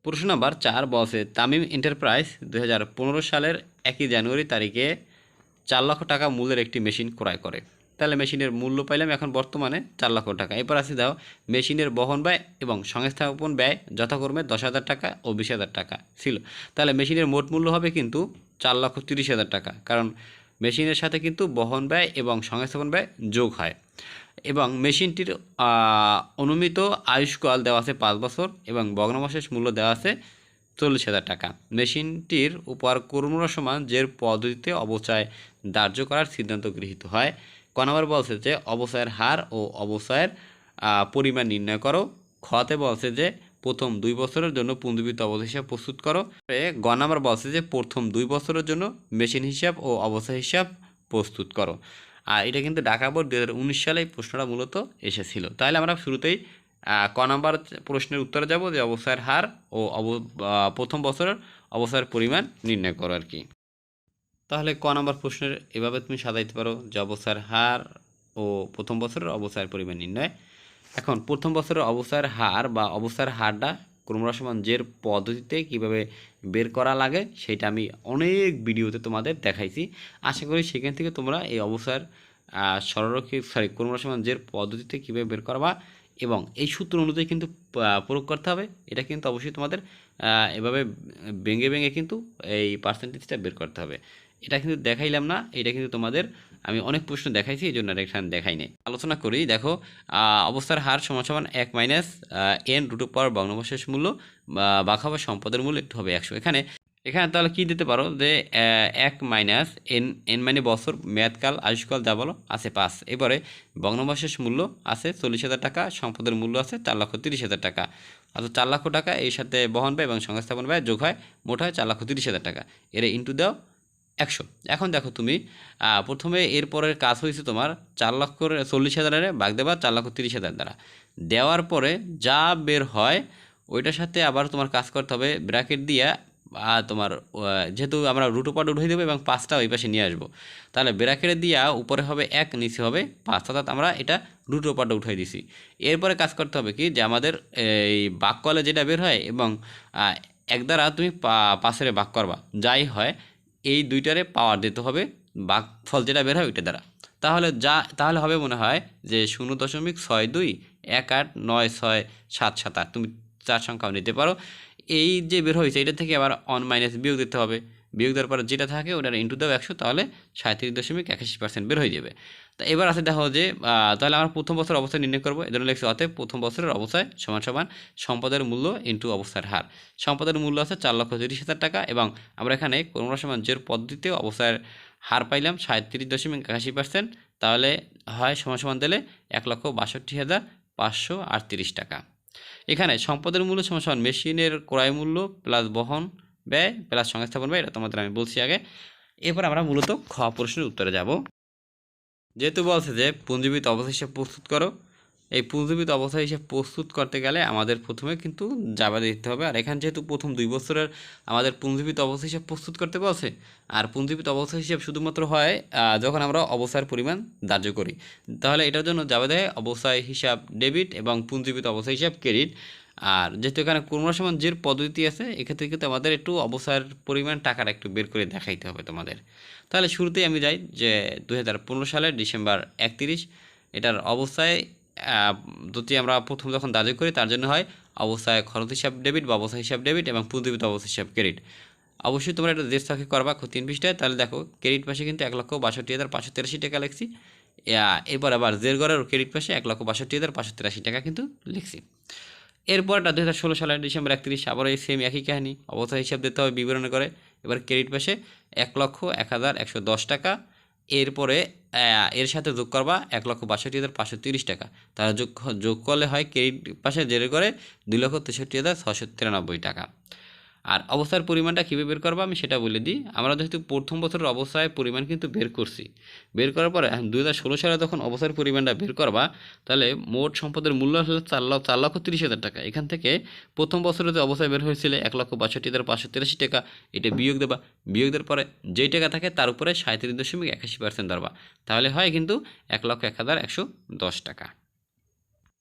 প্রশ্ন নাম্বার 4 বলছে তামিম এন্টারপ্রাইজ 2015 সালের 1 জানুয়ারি তারিখে 4 লক্ষ টাকা মূল্যের একটি মেশিন ক্রয় করে। তাহলে মেশিনের মূল্য পাইলাম এখন বর্তমানে 4 লক্ষ টাকা। এরপর আছে দাও মেশিনের বহন ব্যয় এবং সংস্থাপন ব্যয় যথাক্রমে 10,000 টাকা ও 20,000 টাকা ছিল। তাহলে মেশিনের মোট মূল্য হবে কিন্তু 4,30,000 টাকা, কারণ মেশিনের সাথে কিন্তু বহন ব্যয় এবং সংস্থাপন ব্যয় যোগ হয়। এবং মেশিনটির অনুমিত আয়ুষ্কাল দেওয়া আছে 5 বছর এবং ভগ্নাবশেষ মূল্য দেওয়া আছে 40,000 টাকা। মেশিনটির উপর কর্মরা সমান জের পদ্ধতিতে অবচয় ধার্য করার সিদ্ধান্ত গৃহীত হয়। ক নম্বর বলছে যে অবচয়ের হার ও অবচয়ের পরিমাণ নির্ণয় করো। খতে বলছে যে প্রথম 2 বছরের জন্য পুঞ্জীবিত অবস্থা হিসাব প্রস্তুত করো। গ নম্বর বলছে যে প্রথম 2 বছরের জন্য মেশিন হিসাব ও অবস্থা হিসাব প্রস্তুত করো। আর এটা কিন্তু ঢাকা বোর্ড 2019 সালে এই প্রশ্নটা মূলত এসেছিল। তাহলে আমরা শুরুতেই ক নম্বর প্রশ্নের উত্তরে যাব যে অবস্থার হার ও প্রথম বছরের অবস্থার পরিমাণ নির্ণয় করো আর কি। তাহলে ক নম্বর প্রশ্নের এভাবে তুমি সাজাইতে পারো যে অবস্থার হার ও প্রথম বছরের অবস্থার পরিমাণ নির্ণয়। এখন প্রথম বছরের অবস্থার হার বা অবস্থার হারটা ক্রমহ্রাসমান জের পদ্ধতিতে কিভাবে বের করা লাগে সেটা আমি অনেক ভিডিওতে তোমাদের দেখাইছি। আশা করি সেখান থেকে তোমরা এই অবস্থার সরলরৈখিক ক্রমহ্রাসমান জের পদ্ধতিতে কীভাবে বের করবা এবং এই সূত্র অনুযায়ী কিন্তু প্রয়োগ করতে হবে। এটা কিন্তু অবশ্যই তোমাদের এভাবে ভেঙে ভেঙে কিন্তু এই পার্সেন্টেজটা বের করতে হবে। এটা কিন্তু দেখাইলাম না, এটা কিন্তু তোমাদের আমি অনেক প্রশ্ন দেখাইছি, এই জন্য এখানে দেখাই নাই। আলোচনা করি, দেখো অবস্থার হার সমান সমান 1 মাইনাস এন রুট পাওয়ার ভগ্নাবশেষ মূল্য ভাগ হবে সম্পদের মূল্য একটু হবে 100। এখানে তাহলে কি দিতে পারো যে 1 মাইনাস এন মানে বছর, মেয়াদকাল আয়ুষ্কাল যা বলো আছে 5। এবারে ভগ্নাবশেষ মূল্য আছে 40,000 টাকা, সম্পদের মূল্য আছে 4,30,000 টাকা। অর্থাৎ 4 লক্ষ টাকা এর সাথে বহন ব্যয় এবং সংস্থাপন ব্যয় যোগ হয়, মোট হয় 4,30,000 টাকা। এর ইন্টু দাও 100। এখন দেখো তুমি প্রথমে এরপরের কাজ হয়েছে তোমার 4,40,000 ভাগ দেবা 4,30,000 দ্বারা, দেওয়ার পরে যা বের হয় ওইটার সাথে আবার তোমার কাজ করতে হবে ব্র্যাকেট দিয়ে। তোমার যেহেতু আমরা রুট ওপার উঠে দেবো এবং 5টা ওই পাশে নিয়ে আসবো, তাহলে ব্র্যাকেট দিয়া উপরে হবে 1, নিচে হবে 5, অর্থাৎ আমরা এটা রুট ওপারটা উঠাই দিছি। এরপরে কাজ করতে হবে কি যে আমাদের এই বাক্যলে যেটা বের হয় এবং 1 দ্বারা তুমি 5-এর ভাগ করবা, যাই হয় এই দুইটারে পাওয়ার দিতে হবে ভাগফল যেটা বের হয় ওইটা দ্বারা। তাহলে হবে মনে হয় যে 0.62189677। তুমি 4 সংখ্যাও নিতে পারো। এই যে বের হয়েছে এটা থেকে আবার অন মাইনাস বিয়োগ দিতে হবে, বিয়োগ দেওয়ার পরে যেটা থাকে ওটার ইন্টু দাও 100, তাহলে 37.81% বের হয়ে যাবে। তা এবার আছে দেখো যে তাহলে আমরা প্রথম বছর অবস্থায় নির্ণয় করবো। এই জন্য লিখছি অতএব প্রথম বছরের অবস্থায় সমান সমান সম্পদের মূল্য ইন্টু অবস্থার হার। সম্পদের মূল্য আছে 4,30,000 টাকা এবং আমরা এখানে ক্রমহ্রাসমান জের পদ্ধতিতে অবস্থার হার পাইলাম 37.81%। তাহলে হয় সমান সমান দিলে 1,62,538 টাকা। এখানে সম্পদের মূল্য সমান সমান মেশিনের ক্রয় মূল্য প্লাস বহন ব্যয় প্লাস সংস্থাপন ব্যয়, এটা তোমাদের আমি বলছি আগে। এরপর আমরা মূলত খ প্রশ্নের উত্তরে যাব। যেহেতু বলছে যে পুঞ্জীবিত অবস্থা হিসাব প্রস্তুত করো, এই পুঞ্জীবিত অবস্থা হিসাব প্রস্তুত করতে গেলে আমাদের প্রথমে কিন্তু জাবা দিতে হবে। আর এখানে যেহেতু প্রথম 2 বছরের আমাদের পুঞ্জীবিত অবস্থা হিসাব প্রস্তুত করতে বলছে, আর পুঞ্জীবিত অবস্থা হিসাব শুধুমাত্র হয় যখন আমরা অবস্থার পরিমাণ ধার্য করি, তাহলে এটার জন্য জাবা দেয় অবস্থায় হিসাব ডেবিট এবং পুঞ্জীবিত অবস্থা হিসাব ক্রেডিট। আর যেহেতু এখানে ক্রমহ্রাসমান জের পদ্ধতি আছে, এক্ষেত্রে কিন্তু আমাদের একটু অবস্থার পরিমাণ টাকাটা একটু বের করে দেখাইতে হবে তোমাদের। তাহলে শুরুতেই আমি যাই যে 2015 সালের ডিসেম্বর 31 এটার অবস্থায় যদি আমরা প্রথম যখন দাবি করি তার জন্য হয় অবস্থায় খরচ হিসাব ডেবিট বা অবস্থা হিসাব ডেবিট এবং পুঞ্জীবিত অবস্থা হিসাব ক্রেডিট। অবশ্যই তোমরা এটা দেশ থাকে করবা 3 পৃষ্ঠায়। তাহলে দেখো ক্রেডিট পাশে কিন্তু 1,62,583 টাকা লিখছি। এরপর আবার জের গড়ের ক্রেডিট পাশে 1,62,583 টাকা কিন্তু লিখছি। এরপরটা 2016 সালের ডিসেম্বর 31 আবার এই সেম একই কাহিনী, অবস্থা হিসাব দিতে হবে বিবরণী করে। এবার ক্রেডিট পাশে 1,01,110 টাকা। এরপরে এর সাথে যোগ করবা 1,62,530 টাকা। তাহলে যোগ করলে হয় ক্রেডিট পাশে জেরে করে 2,63,693 টাকা। আর অবস্থার পরিমাণটা কীভাবে বের করবো আমি সেটা বলে দিই। আমরা যেহেতু প্রথম বছরের অবস্থায় পরিমাণ কিন্তু বের করছি, বের করার পরে 2016 সালে যখন অবস্থার পরিমাণটা বের করবা, তাহলে মোট সম্পদের মূল্য হলো 4,30,000 টাকা। এখান থেকে প্রথম বছরে যে অবস্থায় বের হয়েছিল 1,62,583 টাকা, এটা বিয়োগ দেবা। বিয়োগ দেওয়ার পরে যেই টাকা থাকে তার উপরে 37.81% ধরবা, তাহলে হয় কিন্তু 1,01,110 টাকা।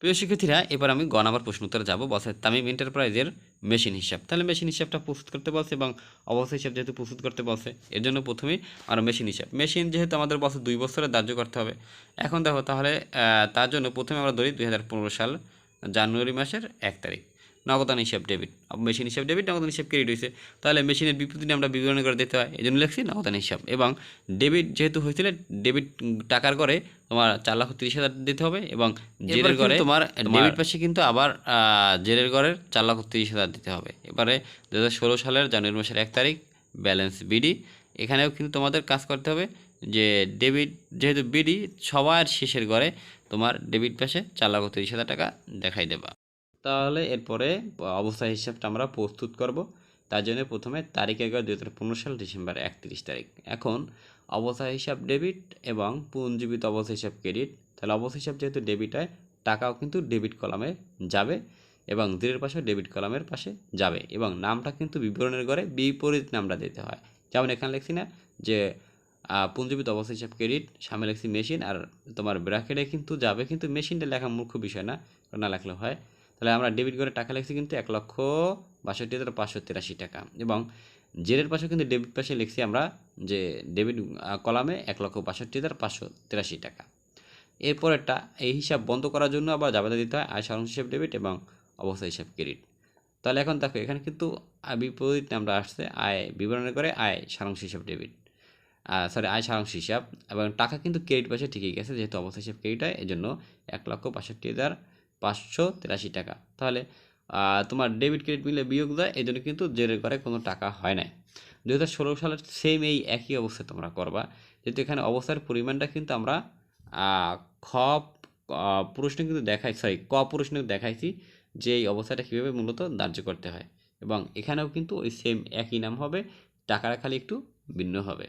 প্রিয় শিক্ষার্থীরা, এবার আমি গ নাম্বার প্রশ্ন উত্তরে যাবো। বলছে তামিম এন্টারপ্রাইজের মেশিন হিসাব। তাহলে মেশিন হিসাবটা প্রস্তুত করতে বলছে এবং অবস্থা হিসাব যেহেতু প্রস্তুত করতে বলছে, এর জন্য প্রথমেই আমরা মেশিন হিসাব, মেশিন যেহেতু আমাদের বছর 2 বছরে ধার্য করতে হবে। এখন দেখো তাহলে তার জন্য প্রথমে আমরা ধরি 2015 সাল জানুয়ারি মাসের 1 তারিখ। নগদান হিসাব ডেবিট, মেশিন হিসাব ডেবিট, নগদান হিসাব ক্রেডিট হয়েছে। তাহলে মেশিনের বিপরীতে আমরা বিবরণী করে দিতে হয়, এই জন্য লিখছি নগদান হিসাব। এবং ডেবিট যেহেতু হয়েছিল, ডেবিট টাকার করে তোমার 4,30,000 দিতে হবে এবং জেরের ঘরে তোমার ডেবিট পাশে কিন্তু আবার জেরের ঘরের 4,30,000 দিতে হবে। এবারে 2016 সালের জানুয়ারি মাসের 1 তারিখ ব্যালেন্স বিডি, এখানেও কিন্তু তোমাদের কাজ করতে হবে যে ডেবিট যেহেতু বিডি সবার শেষের ঘরে তোমার ডেবিট পাশে 4,30,000 টাকা দেখাই দেবা। তাহলে এরপরে অবস্থা হিসাবটা আমরা প্রস্তুত করব। তার জন্য প্রথমে তারিখ 11/2015 সাল ডিসেম্বর 31 তারিখ। এখন অবস্থা হিসাব ডেবিট এবং পুঞ্জীবিত অবস্থা হিসাব ক্রেডিট। তাহলে অবস্থা হিসাব যেহেতু ডেবিট হয়, টাকাও কিন্তু ডেবিট কলামে যাবে এবং জেরের পাশে ডেবিট কলামের পাশে যাবে এবং নামটা কিন্তু বিবরণের ঘরে বিপরীত নামটা দিতে হয়। যেমন এখানে লিখছি না যে পুঞ্জীবিত অবস্থা হিসাব ক্রেডিট, সামনে লিখছি মেশিন, আর তোমার ব্র্যাকেটে কিন্তু যাবে, কিন্তু মেশিনটা লেখা মুখ্য বিষয় না, না লেখলে হয়। তাহলে আমরা ডেবিট করে টাকা লিখছি কিন্তু 1,62,583 টাকা এবং জেরের পাশে কিন্তু ডেবিট পাশে লিখছি আমরা যে ডেবিট কলামে 1,62,583 টাকা। এরপরেরটা এই হিসাব বন্ধ করার জন্য আবার জাবেদা দিতে হয় আয় সারাংশ হিসাব ডেবিট এবং অবস্থা হিসাব ক্রেডিট। তাহলে এখন দেখো এখানে কিন্তু বিপরীত নামটা আসছে, আয় বিবরণের করে আয় সারাংশ হিসাব ডেবিট, আয় সারাংশ হিসাব, এবং টাকা কিন্তু ক্রেডিট পাশে ঠিকই গেছে যেহেতু অবস্থা হিসাব ক্রেডিট হয়, এই জন্য 1,62,583 টাকা। তাহলে তোমার ডেবিট ক্রেডিট মিলে বিয়োগ দেয়, এই জন্য কিন্তু জেরের ঘরে কোনো টাকা হয় নাই। 2016 সালের সেম এই একই অবস্থায় তোমরা করবা, যেহেতু এখানে অবস্থার পরিমাণটা কিন্তু আমরা খ প্রশ্নে কিন্তু ক প্রশ্নে দেখাইছি যে এই অবস্থাটা কীভাবে মূলত ধার্য করতে হয়, এবং এখানেও কিন্তু ওই সেম একই নাম হবে, টাকাটা খালি একটু ভিন্ন হবে।